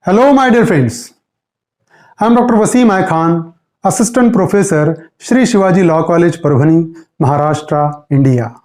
Hello, my dear friends. I am Dr. Wasim I Khan, Assistant Professor, Shri Shivaji Law College, Parbhani, Maharashtra, India.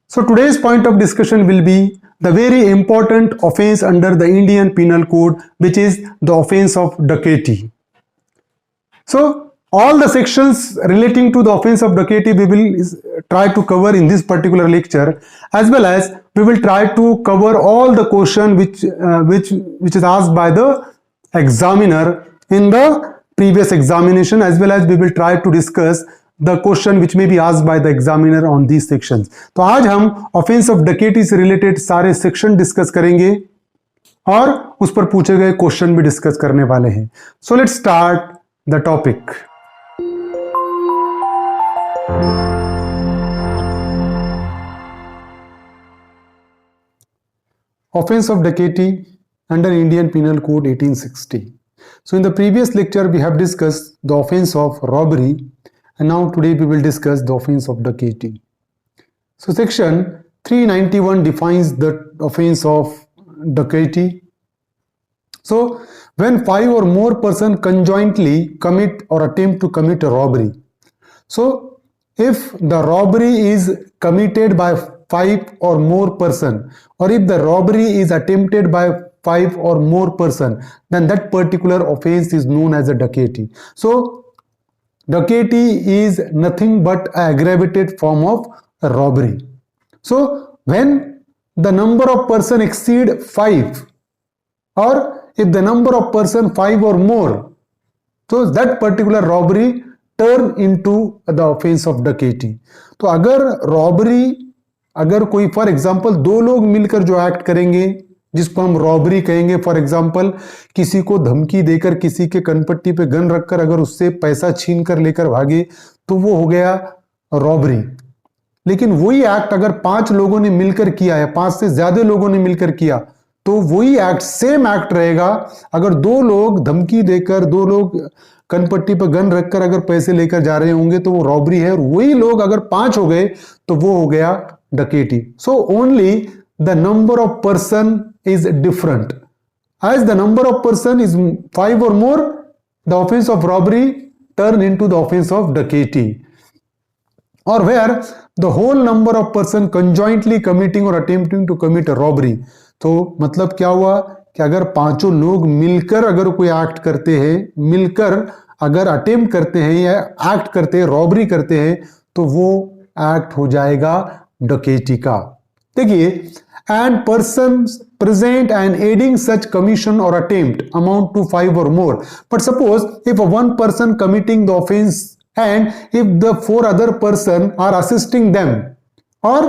So, today's point of discussion will be the very important offense under the Indian Penal Code, which is the offense of dacoity. So, all the sections relating to the offense of dacoity we will try to cover in this particular lecture, as well as we will try to cover all the question which is asked by the examiner in the previous examination, as well as we will try to discuss the question which may be asked by the examiner on these sections. तो आज हम offense of dacoity से related सारे section discuss करेंगे और उस पर पूछे गए क्वेश्चन भी डिस्कस करने वाले हैं. So let's start the topic. Offense of dacoity under Indian Penal Code 1860. So in the previous lecture we have discussed the offense of robbery, and now today we will discuss the offense of dacoity. So section 391 defines the offense of dacoity. So when 5 or more persons conjointly commit or attempt to commit a robbery. So if the robbery is committed by 5 or more person, or if the robbery is attempted by 5 or more person, then that particular offense is known as a dacoity. So dacoity is nothing but an aggravated form of robbery. So when the number of person exceed 5, or if the number of person 5 or more, so that particular robbery turn into the offense of dacoity. तो अगर robbery, अगर कोई for example दो लोग मिलकर जो act करेंगे जिसको हम रॉबरी कहेंगे, फॉर एग्जांपल किसी को धमकी देकर किसी के कनपट्टी पे गन रखकर अगर उससे पैसा छीन कर लेकर भागे तो वो हो गया रॉबरी. लेकिन वही एक्ट अगर 5 लोगों ने मिलकर किया है, 5 से ज्यादा लोगों ने मिलकर किया, तो वही एक्ट सेम एक्ट रहेगा. अगर 2 लोग धमकी देकर, 2 लोग कनपट्टी पर गन रखकर अगर पैसे लेकर जा रहे होंगे तो वो रॉबरी है, और वही लोग अगर 5 हो गए तो वो हो गया dacoity. So only the number of person is different. As the number of person is 5 or more, the offense of robbery turn into the offense of dacoity. Or where the whole number of person conjointly committing or attempting to commit a robbery. तो मतलब क्या हुआ कि अगर 5 लोग मिलकर अगर कोई एक्ट करते हैं, मिलकर अगर अटेम्प्ट करते हैं या एक्ट करते हैं, रॉबरी करते हैं, तो वो एक्ट हो जाएगा dacoity का. देखिए, and persons present and aiding such commission or attempt amount to 5 or more. But suppose if one person committing the offense and if the 4 other person are assisting them, or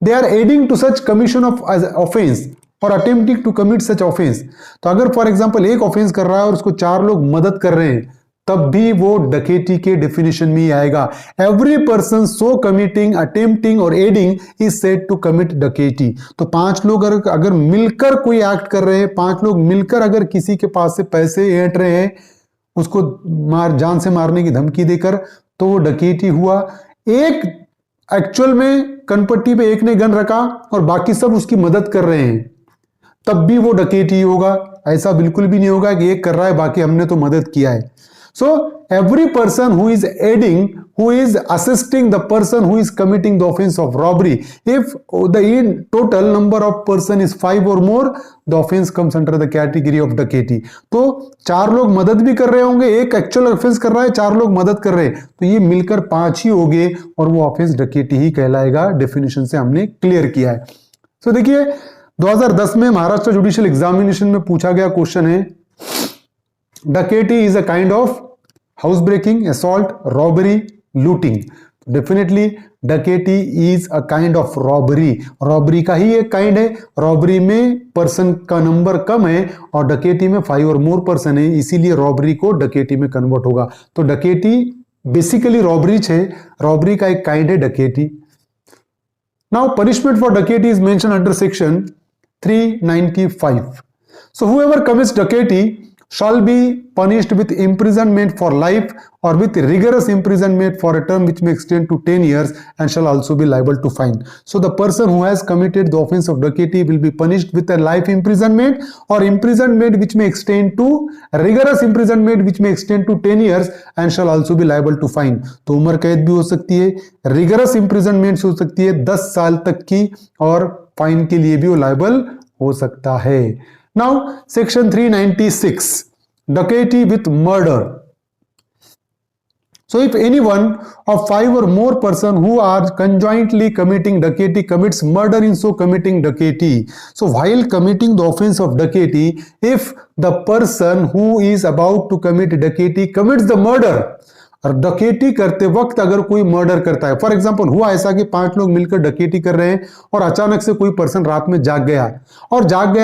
they are aiding to such commission of offense और attempting to commit such offense. तो अगर for example एक offence कर रहा है और उसको 4 लोग मदद कर रहे हैं, तब भी वो dacoity के डेफिनेशन में ही आएगा. Every person so committing, attempting और aiding is said to commit dacoity. तो 5 लोग अगर मिलकर कोई एक्ट कर रहे हैं, 5 लोग मिलकर अगर किसी के पास से पैसे ऐंठ रहे हैं, उसको जान से मारने की धमकी देकर, तो वो dacoity हुआ. एक एक्चुअल में कनपट्टी पे एक ने गन रखा और बाकी सब उसकी मदद कर रहे हैं, तब भी वो dacoity होगा. ऐसा बिल्कुल भी नहीं होगा कि एक कर रहा है बाकी हमने तो मदद किया है. So every person who is aiding, who is assisting the person who is committing the offense of robbery, if the total number of person is 5 or more, the offense comes under the category of dacoity. तो 4 लोग मदद भी कर रहे होंगे, एक actual offence कर रहा है, 4 लोग मदद कर रहे हैं, तो ये मिलकर 5 ही हो गए और वो ऑफेंस dacoity ही कहलाएगा. डेफिनेशन से हमने क्लियर किया है. तो देखिए 2010 में महाराष्ट्र जुडिशियल एग्जामिनेशन में पूछा गया क्वेश्चन है, dacoity is a kind of house breaking, assault, robbery, looting. Definitely dacoity is a kind of robbery. Robbery का ही एक काइंड है. रॉबरी में पर्सन का नंबर कम है और dacoity में 5 और मोर पर्सन है, इसीलिए रॉबरी को dacoity में कन्वर्ट होगा. तो dacoity बेसिकली रॉबरी है, रॉबरी का एक काइंड है dacoity. Now punishment for dacoity is mentioned under section 395. So whoever commits dacoity shall be punished with imprisonment for life or with rigorous imprisonment for a term which may extend to 10 years and shall also be liable to fine. So the person who has committed the offense of dacoity will be punished with a life imprisonment or imprisonment which may extend to rigorous imprisonment which may extend to 10 years and shall also be liable to fine. तो उम्र कैद भी हो सकती है, rigorous imprisonment हो सकती है 10 साल तक की, और फाइन के लिए भी वो लायबल हो सकता है. Now section 396, dacoity with murder. So if any one of 5 or more person who are conjointly committing dacoity commits murder in so committing dacoity. So while committing the offense of dacoity, if the person who is about to commit dacoity commits the murder, और डकैती करते वक्त अगर कोई murder करता है, for example हुआ ऐसा कि 5 लोग मिलकर डकैती कर रहे हैं और अचानक से कोई पर्सन रात में जाग गया,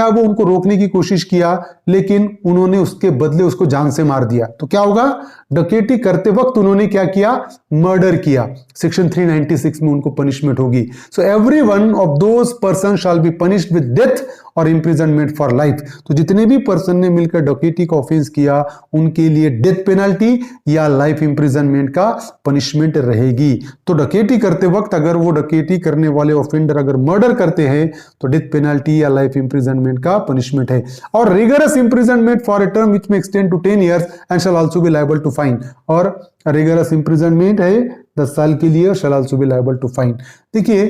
वो उनको रोकने की कोशिश किया लेकिन उन्होंने उसके बदले उसको जान से मार दिया, तो क्या होगा? डकैती करते वक्त उन्होंने क्या किया? मर्डर किया. सेक्शन 396 में उनको पनिशमेंट होगी. So every one of those person shall be punished with death और इंप्रिजनमेंट फॉर लाइफ. तो जितने भी पर्सन ने मिलकर डकैती का ऑफेंस किया उनके लिए डेथ पेनल्टी या लाइफ इंप्रिजनमेंट का पनिशमेंट रहेगी. तो डकैती करते वक्त अगर वो डकैती करने वाले ऑफेंडर अगर मर्डर करते हैं तो डेथ पेनल्टी या लाइफ इंप्रिजनमेंट का पनिशमेंट है. और rigorous imprisonment for a term which may extend to 10 years and shall also be liable to fine. और रिगरस इंप्रिजनमेंट है 10 साल के लिए और shall also be liable to fine. देखिए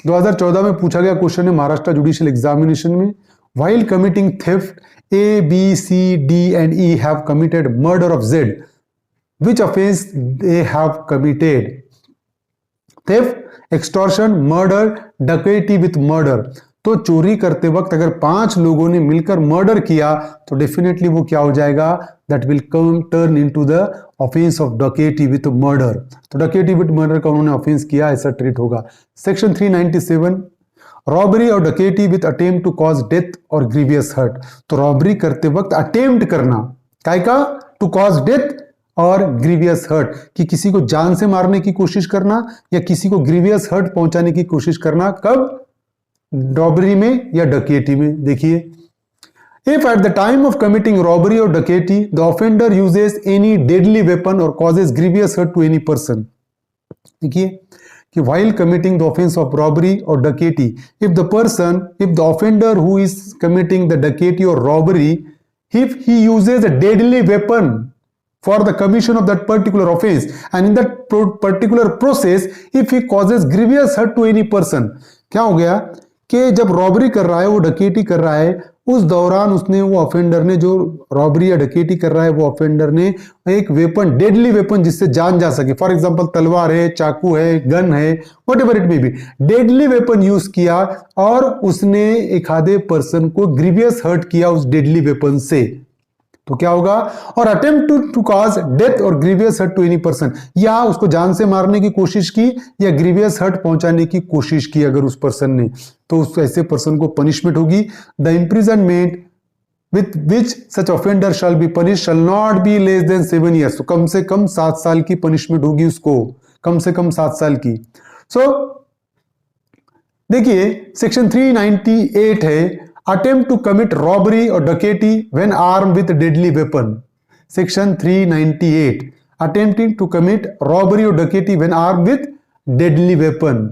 2014 में पूछा गया क्वेश्चन है महाराष्ट्र जुडिशियल एग्जामिनेशन में, while committing theft A B C D and E have committed murder of Z, which offence they have committed? Theft, extortion, murder, डकैती with murder. तो चोरी करते वक्त अगर 5 लोगों ने मिलकर मर्डर किया तो डेफिनेटली वो क्या हो जाएगा? That will come turn into the offence of डकैती विथ मर्डर. तो डकैती विथ मर्डर का उन्होंने ऑफेंस किया, ऐसा ट्रीट होगा. सेक्शन 397, रॉबरी और डकैती with attempt to cause death और ग्रीवियस हर्ट. तो रॉबरी करते वक्त अटेम्प्ट करना, काय का? टू कॉज डेथ और ग्रीवियस हर्ट, कि किसी को जान से मारने की कोशिश करना या किसी को ग्रीवियस हर्ट पहुंचाने की कोशिश करना. कब? रॉबरी में या डकैती में. देखिए, if at the time of committing robbery और डकैती the offender uses any deadly weapon और causes grievous hurt to any person. देखिए कि while committing the offense of robbery or dacoity, if the offender who is committing the dacoity or robbery, if he uses a deadly weapon for the commission of that particular offense and in that particular process if he causes grievous hurt to any person, क्या हो गया कि जब robbery कर रहा है, वो डकैती कर रहा है, उस दौरान उसने वो ऑफेंडर ने जो रॉबरी या डकैती कर रहा है वो ऑफेंडर ने एक वेपन, डेडली वेपन जिससे जान जा सके, फॉर एग्जांपल तलवार है, चाकू है, गन है, whatever it may be, deadly weapon use किया और उसने एक आधे पर्सन को ग्रीवियस हर्ट किया उस डेडली वेपन से, तो क्या होगा? और अटेम्प्ट टू कॉज डेथ और grievous hurt to any person, या उसको जान से मारने की कोशिश की या ग्रीवियस हर्ट पहुंचाने की कोशिश की अगर उस पर्सन ने, तो उस ऐसे पर्सन को पनिशमेंट होगी. The imprisonment with which such offender shall be punish shall not be less than 7 years. तो कम से कम 7 साल की पनिशमेंट होगी उसको, कम से कम 7 साल की. सो देखिए सेक्शन 398 है attempt to commit robbery or dacoity when armed with deadly weapon. Section 398, attempting to commit robbery or dacoity when armed with deadly weapon.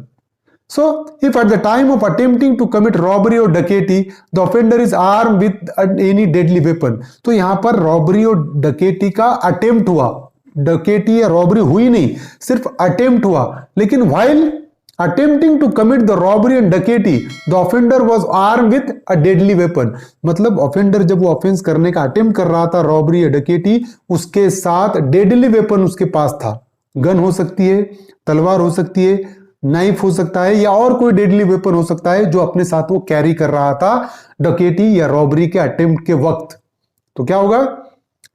So if at the time of attempting to commit robbery or dacoity the offender is armed with any deadly weapon, तो यहां पर robbery और डकैती का attempt हुआ, डकैती या robbery हुई नहीं, सिर्फ अटेम्प्ट हुआ. लेकिन while attempting to commit the robbery and dacoity the offender was armed with a deadly weapon. मतलब ऑफेंडर जब वो ऑफेंस करने का अटेम्प्ट कर रहा था रॉबरी या डकैती, उसके साथ डेडली वेपन उसके पास था. गन हो सकती है, तलवार हो सकती है, नाइफ हो सकता है या और कोई डेडली वेपन हो सकता है जो अपने साथ वो कैरी कर रहा था डकैती या रॉबरी के अटेम्प्ट के वक्त. तो क्या होगा?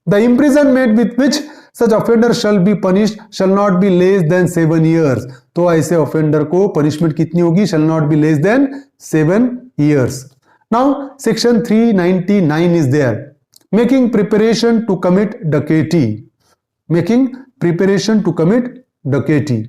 The imprisonment with which such offender shall be punished shall not be less than 7 years. तो ऐसे ऑफेंडर को पनिशमेंट कितनी होगी? shall not be less than 7 years. Now section 399 is there. Making preparation to commit dacoity. Making preparation to commit dacoity.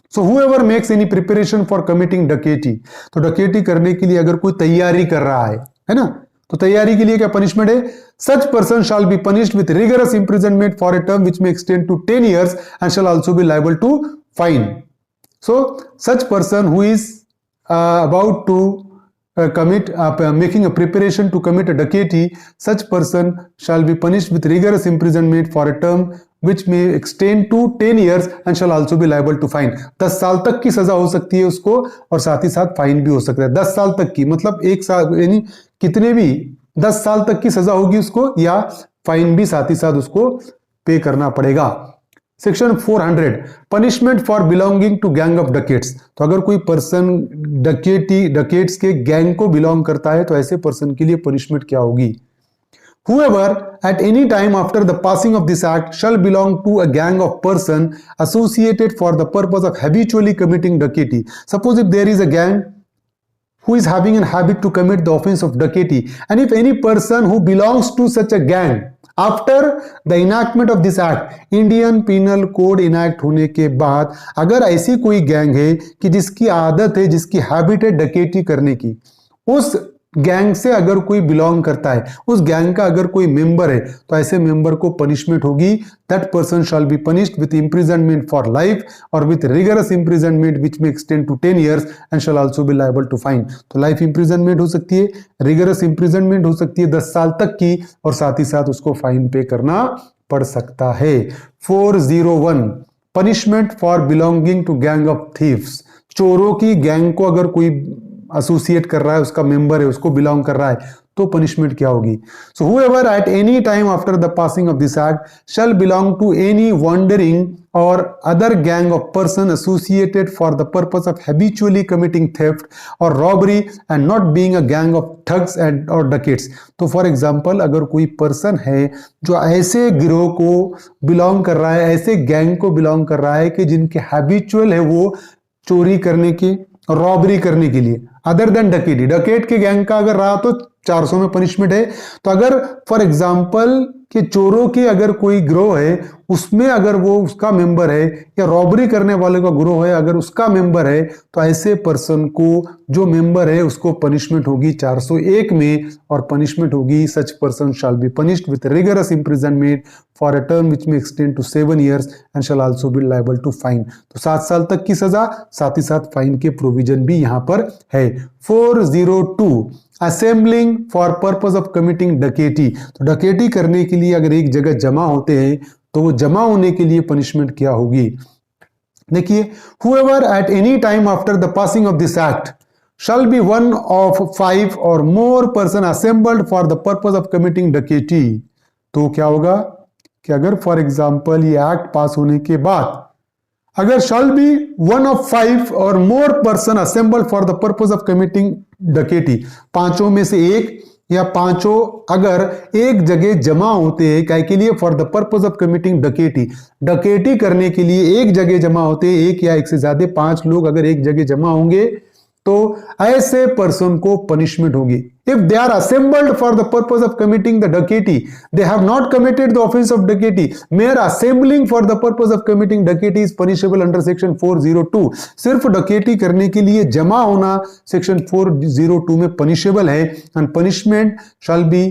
So whoever makes any preparation for committing dacoity, तो डकैती करने के लिए अगर कोई तैयारी कर रहा है ना, तो तैयारी के लिए क्या पनिशमेंट है? Such person shall be punished with rigorous imprisonment for a term which may extend to 10 years and shall also be liable to fine. So such person who is about to commit making a preparation to commit a dacoity, such person shall be punished with rigorous imprisonment for a term which may extend to 10 years and shall also be liable to fine. 10 साल तक की सजा हो सकती है उसको और साथ ही साथ फाइन भी हो सकता है. 10 साल तक की मतलब 1 साल यानी कितने भी 10 साल तक की सजा होगी उसको या फाइन भी साथ ही साथ उसको पे करना पड़ेगा. Section 400 punishment for belonging to gang of dacoits. तो अगर कोई पर्सन डकेट्स के गैंग को बिलोंग करता है तो ऐसे पर्सन के लिए पनिशमेंट क्या होगी? Whoever at any time after the passing of this act shall belong to a gang of person associated for the purpose of habitually committing dacoity. Suppose if there is a gang who is having a habit to commit the offense of dacoity, and if any person who belongs to such a gang after the enactment of this act, Indian penal code enact होने के बाद अगर ऐसी कोई gang है कि जिसकी आदत है, जिसकी हैबिट है डकैती करने की, उस गैंग से अगर कोई बिलोंग करता है, उस गैंग का अगर कोई मेंबर है तो ऐसे मेंबर को पनिशमेंट होगी. That person shall be punished with imprisonment for life और with rigorous imprisonment which may extend to 10 years and shall also be liable to fine. तो लाइफ इंप्रिजनमेंट हो सकती है, रिगरस इंप्रिजनमेंट हो सकती है 10 साल तक की और साथ ही साथ उसको फाइन पे करना पड़ सकता है. 401 punishment for belonging to gang of thieves. चोरों की गैंग को अगर कोई एसोसिएट कर रहा है, उसका मेंबर है, उसको बिलोंग कर रहा है तो पनिशमेंट क्या होगी? सो whoever at any time after the passing of this act shall belong to any wandering or other gang of person associated for the purpose of habitually committing theft or robbery and not being a gang of thugs and or dacoits. तो for example अगर कोई person है जो ऐसे गिरोह को belong कर रहा है, ऐसे गैंग को बिलोंग कर रहा है कि जिनके हैबिचुअल है वो चोरी करने की, रॉबरी करने के लिए, अदर देन डकेटी. डकेट के गैंग का अगर रहा तो 400 में पनिशमेंट है. तो अगर फॉर एग्जांपल कि चोरों के अगर कोई गिरोह है उसमें अगर वो उसका मेंबर है या रॉबरी करने वाले का गिरोह है अगर उसका मेंबर है तो ऐसे पर्सन को जो मेंबर है उसको पनिशमेंट होगी 401 में और पनिशमेंट होगी such person shall be punished with rigorous imprisonment for a term which may extend to 7 years and shall also be liable to fine. तो 7 साल तक की सजा, साथ ही साथ फाइन के प्रोविजन भी यहां पर है. 402 assembling for purpose of committing dacoity. तो डकेटी करने के लिए अगर एक जगह जमा होते हैं तो वो जमा होने के लिए पनिशमेंट क्या होगी? देखिए, whoever at any time after the passing of this act shall be one of 5 or more person assembled for the purpose of committing dacoity. तो क्या होगा कि अगर फॉर एग्जाम्पल ये एक्ट पास होने के बाद अगर shall be one of 5 or more person assembled for the purpose of committing dacoity, पांचों में से एक या पांचों अगर एक जगह जमा होते हैं काय के लिए? For the purpose of committing dacoity. Dacoity करने के लिए एक जगह जमा होते हैं, एक या एक से ज्यादा 5 लोग अगर एक जगह जमा होंगे तो ऐसे पर्सन को पनिशमेंट होगी. If they are assembled for the purpose of committing the dacoity, they have not committed the offence of dacoity. Mere assembling for the purpose of committing dacoity is punishable under section 402. सिर्फ डकेटी करने के लिए जमा होना section 402 में punishable है and punishment shall be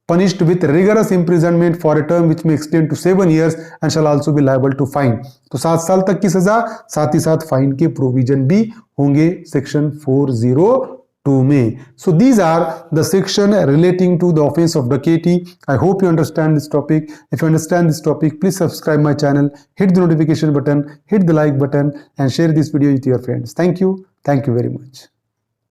punished with rigorous imprisonment for a term which may extend to 7 years and shall also be liable to fine. तो 7 साल तक की सजा, साथ ही साथ फाइन के प्रोविजन भी होंगे सेक्शन 402 में. So these are the section relating to the offense of dacoity. I hope you understand this topic. If you understand this topic, please subscribe my channel, hit the notification button, hit the like button and share this video with your friends. Thank you very much.